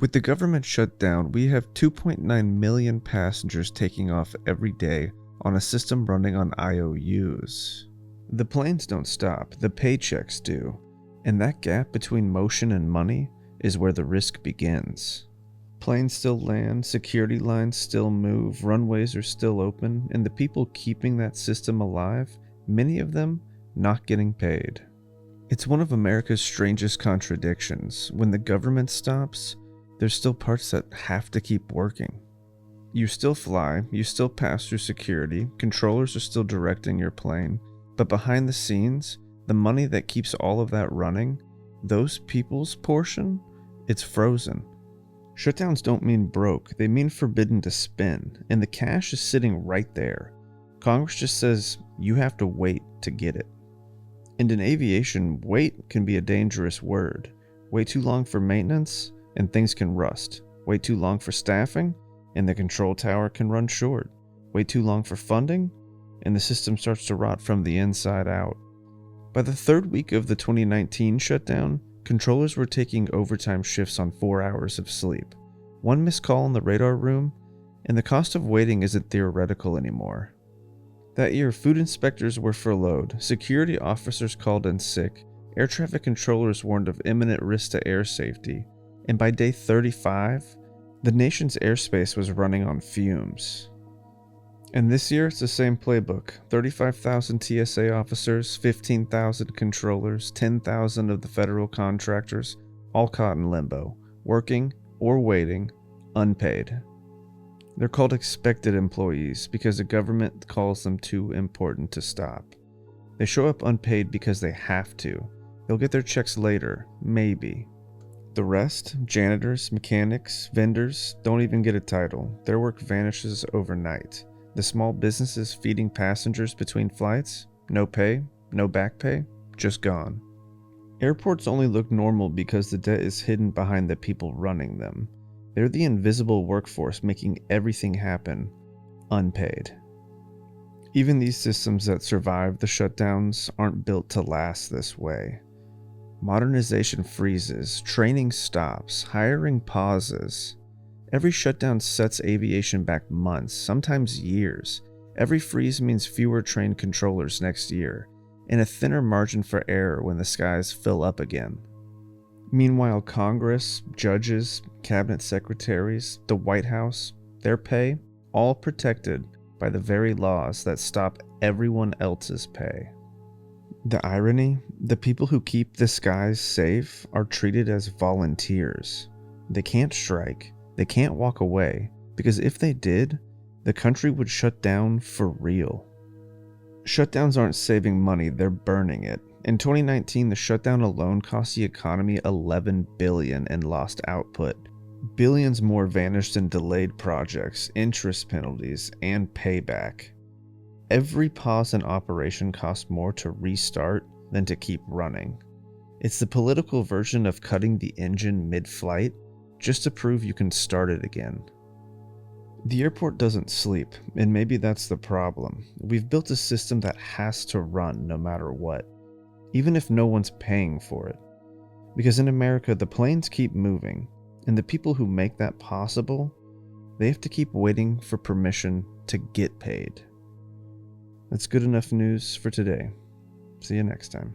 With the government shutdown, we have 2.9 million passengers taking off every day on a system running on IOUs. The planes don't stop, the paychecks do, and that gap between motion and money is where the risk begins. Planes still land, security lines still move, runways are still open, and the people keeping that system alive, many of them not getting paid. It's one of America's strangest contradictions. When the government stops, there's still parts that have to keep working. You still fly, you still pass through security, controllers are still directing your plane, but behind the scenes, the money that keeps all of that running, those people's portion, it's frozen. Shutdowns don't mean broke, they mean forbidden to spend, and the cash is sitting right there. Congress just says you have to wait to get it. And in aviation, wait can be a dangerous word. Wait too long for maintenance, and things can rust. Wait too long for staffing, and the control tower can run short. Wait too long for funding, and the system starts to rot from the inside out. By the third week of the 2019 shutdown, controllers were taking overtime shifts on 4 hours of sleep. One missed call in the radar room, and the cost of waiting isn't theoretical anymore. That year, food inspectors were furloughed, security officers called in sick, air traffic controllers warned of imminent risk to air safety, and by day 35, the nation's airspace was running on fumes. And this year, it's the same playbook. 35,000 TSA officers, 15,000 controllers, 10,000 of the federal contractors, all caught in limbo, working or waiting, unpaid. They're called expected employees because the government calls them too important to stop. They show up unpaid because they have to. They'll get their checks later, maybe. The rest, janitors, mechanics, vendors, don't even get a title. Their work vanishes overnight. The small businesses feeding passengers between flights, no pay, no back pay, just gone. Airports only look normal because the debt is hidden behind the people running them. They're the invisible workforce making everything happen, unpaid. Even these systems that survive the shutdowns aren't built to last this way. Modernization freezes, training stops, hiring pauses. Every shutdown sets aviation back months, sometimes years. Every freeze means fewer trained controllers next year, and a thinner margin for error when the skies fill up again. Meanwhile, Congress, judges, cabinet secretaries, the White House, their pay, all protected by the very laws that stop everyone else's pay. The irony, the people who keep the skies safe are treated as volunteers. They can't strike, they can't walk away, because if they did, the country would shut down for real. Shutdowns aren't saving money, they're burning it. In 2019, the shutdown alone cost the economy $11 billion in lost output. Billions more vanished in delayed projects, interest penalties, and payback. Every pause in operation costs more to restart than to keep running. It's the political version of cutting the engine mid-flight just to prove you can start it again. The airport doesn't sleep, and maybe that's the problem. We've built a system that has to run no matter what, even if no one's paying for it. Because in America, the planes keep moving, and the people who make that possible, they have to keep waiting for permission to get paid. That's good enough news for today. See you next time.